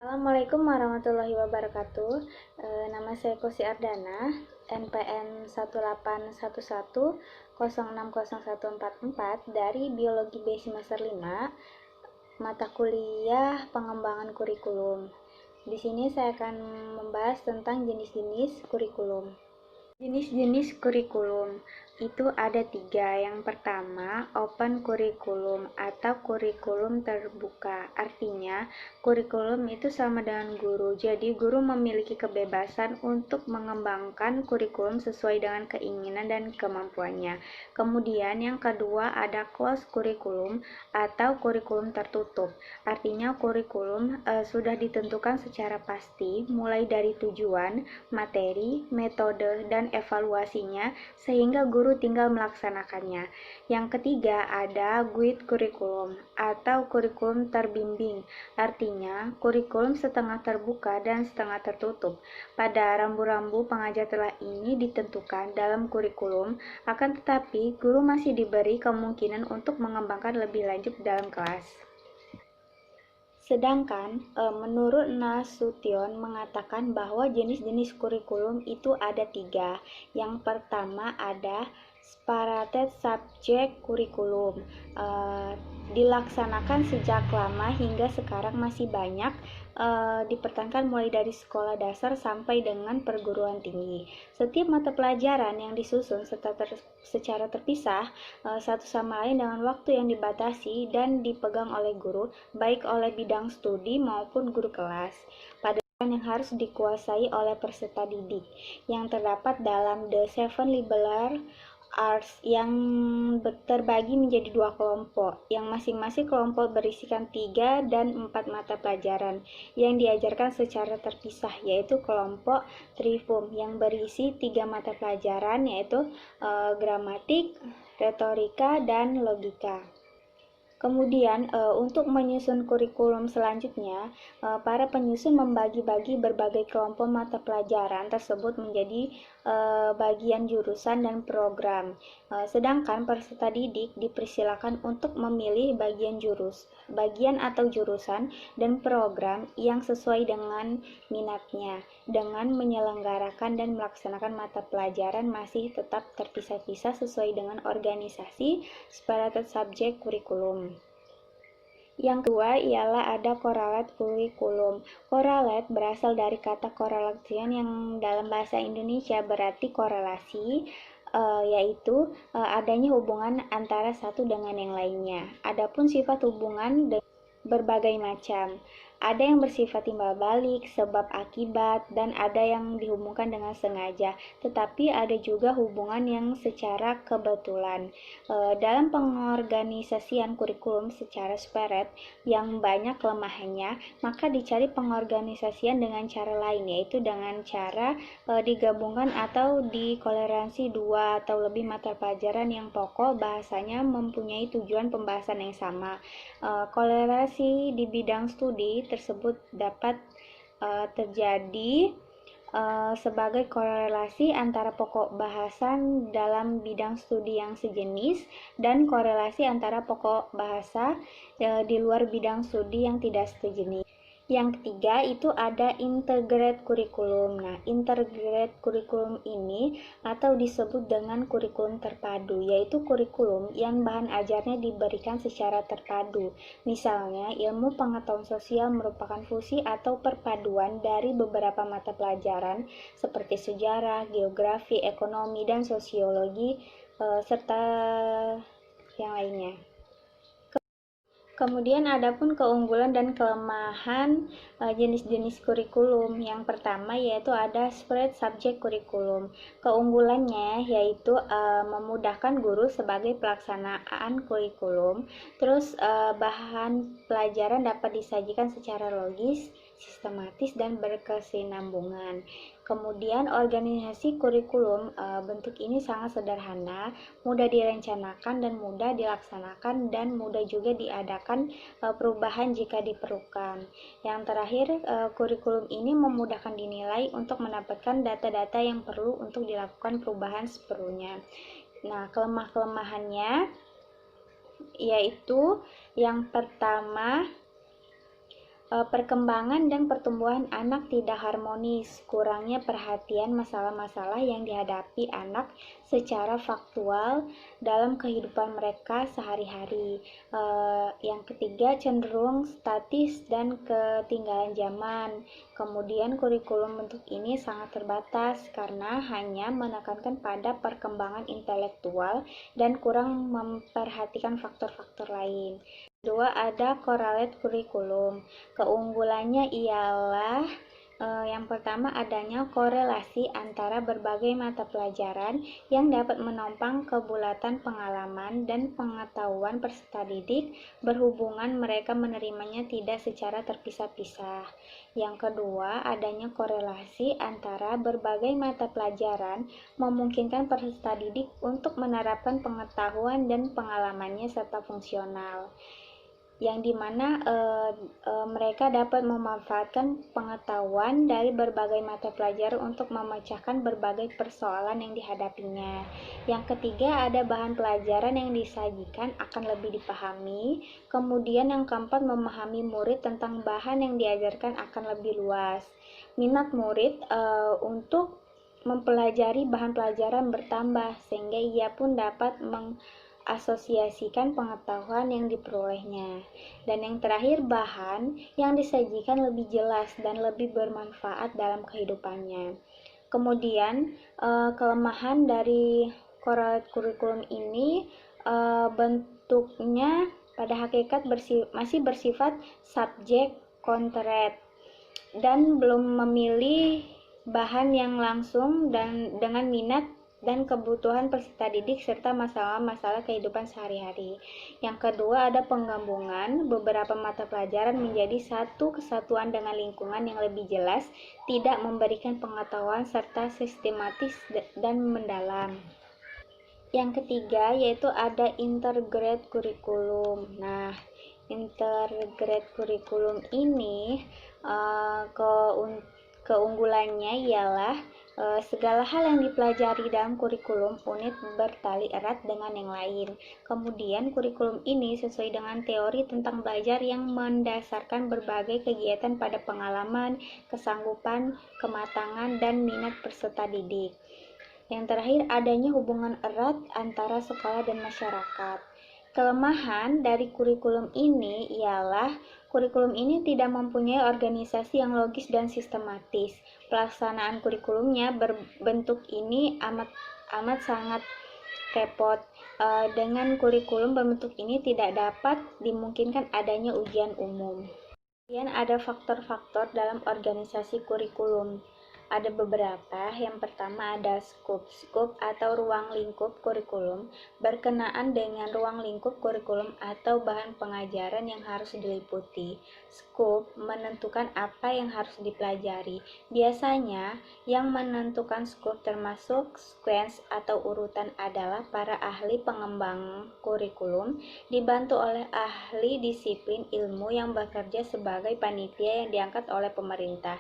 Assalamualaikum warahmatullahi wabarakatuh. Nama saya Kosi Ardana, NPM 18110601444 dari Biologi B semester 5, mata kuliah pengembangan kurikulum. Di sini saya akan membahas tentang jenis-jenis kurikulum. Jenis-jenis kurikulum itu ada 3. Yang pertama, open kurikulum atau kurikulum terbuka. Artinya, kurikulum itu sama dengan guru. Jadi, guru memiliki kebebasan untuk mengembangkan kurikulum sesuai dengan keinginan dan kemampuannya. Kemudian, yang kedua ada closed kurikulum atau kurikulum tertutup. Artinya, kurikulum sudah ditentukan secara pasti, mulai dari tujuan, materi, metode, dan evaluasinya sehingga guru tinggal melaksanakannya. Yang ketiga ada guide kurikulum atau kurikulum terbimbing. Artinya, kurikulum setengah terbuka dan setengah tertutup. Pada rambu-rambu pengajar telah ini ditentukan dalam kurikulum, akan tetapi guru masih diberi kemungkinan untuk mengembangkan lebih lanjut dalam kelas. Sedangkan menurut Nasution mengatakan bahwa jenis-jenis kurikulum itu ada 3. Yang pertama ada separated subject kurikulum. Dilaksanakan sejak lama hingga sekarang masih banyak dipertahankan mulai dari sekolah dasar sampai dengan perguruan tinggi. Setiap mata pelajaran yang disusun secara terpisah satu sama lain dengan waktu yang dibatasi dan dipegang oleh guru, baik oleh bidang studi maupun guru kelas. Pada yang harus dikuasai oleh peserta didik yang terdapat dalam The Seven Liberal Arts yang terbagi menjadi 2 kelompok, yang masing-masing kelompok berisikan 3 dan 4 mata pelajaran yang diajarkan secara terpisah, yaitu kelompok Trifum yang berisi 3 mata pelajaran, yaitu gramatik, retorika, dan logika. Kemudian untuk menyusun kurikulum selanjutnya, para penyusun membagi-bagi berbagai kelompok mata pelajaran tersebut menjadi bagian jurusan dan program. Sedangkan peserta didik dipersilakan untuk memilih bagian atau jurusan dan program yang sesuai dengan minatnya, dengan menyelenggarakan dan melaksanakan mata pelajaran masih tetap terpisah-pisah sesuai dengan organisasi separated subject kurikulum. Yang kedua ialah ada correlate kurikulum. Correlate berasal dari kata correlation yang dalam bahasa Indonesia berarti korelasi, yaitu adanya hubungan antara satu dengan yang lainnya. Adapun sifat hubungan berbagai macam. Ada yang bersifat timbal balik, sebab akibat, dan ada yang dihubungkan dengan sengaja. Tetapi ada juga hubungan yang secara kebetulan. Dalam pengorganisasian kurikulum secara separate yang banyak kelemahannya, maka dicari pengorganisasian dengan cara lain, yaitu dengan cara digabungkan atau dikolerasi 2 atau lebih mata pelajaran yang pokok bahasanya mempunyai tujuan pembahasan yang sama. Kolerasi di bidang studi tersebut dapat terjadi sebagai korelasi antara pokok bahasan dalam bidang studi yang sejenis dan korelasi antara pokok bahasa di luar bidang studi yang tidak sejenis. Yang ketiga itu ada integrated kurikulum. Nah, integrated kurikulum ini atau disebut dengan kurikulum terpadu, yaitu kurikulum yang bahan ajarnya diberikan secara terpadu. Misalnya, ilmu pengetahuan sosial merupakan fusi atau perpaduan dari beberapa mata pelajaran seperti sejarah, geografi, ekonomi, dan sosiologi serta yang lainnya. Kemudian adapun keunggulan dan kelemahan jenis-jenis kurikulum. Yang pertama yaitu ada spread subject kurikulum. Keunggulannya yaitu memudahkan guru sebagai pelaksanaan kurikulum. Terus bahan pelajaran dapat disajikan secara logis, sistematis, dan berkesinambungan. Kemudian organisasi kurikulum bentuk ini sangat sederhana, mudah direncanakan dan mudah dilaksanakan, dan mudah juga diadakan perubahan jika diperlukan. Yang terakhir, kurikulum ini memudahkan dinilai untuk mendapatkan data-data yang perlu untuk dilakukan perubahan seperlunya. Nah, kelemah-kelemahannya yaitu yang pertama Perkembangan dan pertumbuhan anak tidak harmonis, kurangnya perhatian masalah-masalah yang dihadapi anak secara faktual dalam kehidupan mereka sehari-hari. Yang ketiga, cenderung statis dan ketinggalan zaman. Kemudian kurikulum bentuk ini sangat terbatas karena hanya menekankan pada perkembangan intelektual dan kurang memperhatikan faktor-faktor lain. Kedua, ada correlate kurikulum. Keunggulannya ialah yang pertama, adanya korelasi antara berbagai mata pelajaran yang dapat menopang kebulatan pengalaman dan pengetahuan peserta didik berhubungan mereka menerimanya tidak secara terpisah-pisah. Yang kedua, adanya korelasi antara berbagai mata pelajaran memungkinkan peserta didik untuk menerapkan pengetahuan dan pengalamannya serta fungsional, yang dimana mereka dapat memanfaatkan pengetahuan dari berbagai mata pelajaran untuk memecahkan berbagai persoalan yang dihadapinya. Yang ketiga, ada bahan pelajaran yang disajikan akan lebih dipahami. Kemudian yang keempat, memahami murid tentang bahan yang diajarkan akan lebih luas. Minat murid untuk mempelajari bahan pelajaran bertambah sehingga ia pun dapat asosiasikan pengetahuan yang diperolehnya. Dan yang terakhir, bahan yang disajikan lebih jelas dan lebih bermanfaat dalam kehidupannya. Kemudian kelemahan dari correlate kurikulum ini bentuknya pada hakikat masih bersifat subjek konkret dan belum memilih bahan yang langsung dan dengan minat dan kebutuhan peserta didik serta masalah-masalah kehidupan sehari-hari. Yang kedua, ada penggabungan beberapa mata pelajaran menjadi satu kesatuan dengan lingkungan yang lebih jelas, tidak memberikan pengetahuan serta sistematis dan mendalam. Yang ketiga, yaitu ada integrated kurikulum. Nah, integrated kurikulum ini keunggulannya ialah segala hal yang dipelajari dalam kurikulum unit bertali erat dengan yang lain. Kemudian kurikulum ini sesuai dengan teori tentang belajar yang mendasarkan berbagai kegiatan pada pengalaman, kesanggupan, kematangan, dan minat peserta didik. Yang terakhir, adanya hubungan erat antara sekolah dan masyarakat. Kelemahan dari kurikulum ini ialah kurikulum ini tidak mempunyai organisasi yang logis dan sistematis. Pelaksanaan kurikulumnya berbentuk ini amat sangat repot. Dengan kurikulum berbentuk ini tidak dapat dimungkinkan adanya ujian umum. Kemudian ada faktor-faktor dalam organisasi kurikulum. Ada beberapa. Yang pertama ada skop. Skop atau ruang lingkup kurikulum berkenaan dengan ruang lingkup kurikulum atau bahan pengajaran yang harus diliputi. Skop menentukan apa yang harus dipelajari. Biasanya yang menentukan skop termasuk sequence atau urutan adalah para ahli pengembang kurikulum dibantu oleh ahli disiplin ilmu yang bekerja sebagai panitia yang diangkat oleh pemerintah,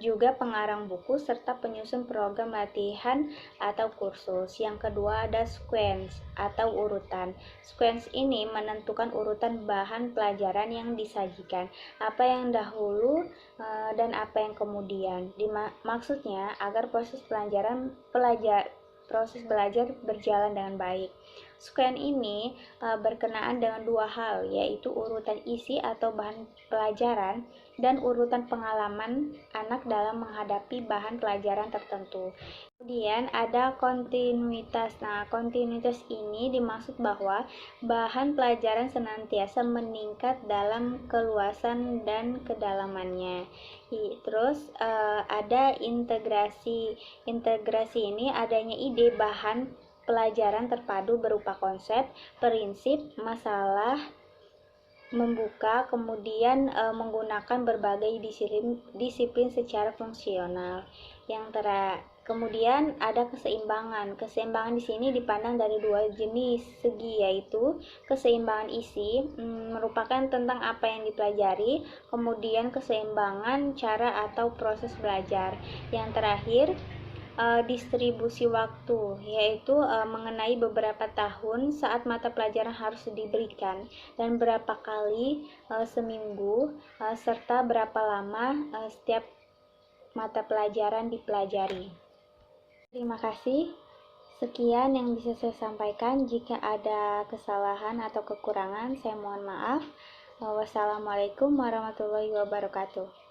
juga pengarang buku serta penyusun program latihan atau kursus. Yang kedua ada sequence atau urutan. Sequence ini menentukan urutan bahan pelajaran yang disajikan, apa yang dahulu dan apa yang kemudian. Maksudnya agar proses belajar berjalan dengan baik. Sequence ini berkenaan dengan dua hal, yaitu urutan isi atau bahan pelajaran dan urutan pengalaman anak dalam menghadapi bahan pelajaran tertentu. Kemudian ada kontinuitas. Nah, kontinuitas ini dimaksud bahwa bahan pelajaran senantiasa meningkat dalam keluasan dan kedalamannya. Terus ada integrasi. Integrasi ini adanya ide bahan pelajaran terpadu berupa konsep, prinsip, masalah, membuka, kemudian menggunakan berbagai disiplin secara fungsional. Kemudian ada keseimbangan. Keseimbangan di sini dipandang dari dua jenis segi, yaitu keseimbangan isi merupakan tentang apa yang dipelajari, kemudian keseimbangan cara atau proses belajar. Yang terakhir distribusi waktu, yaitu mengenai beberapa tahun saat mata pelajaran harus diberikan dan berapa kali seminggu, serta berapa lama setiap mata pelajaran dipelajari. Terima kasih. Sekian yang bisa saya sampaikan. Jika ada kesalahan atau kekurangan, saya mohon maaf. Wassalamualaikum warahmatullahi wabarakatuh.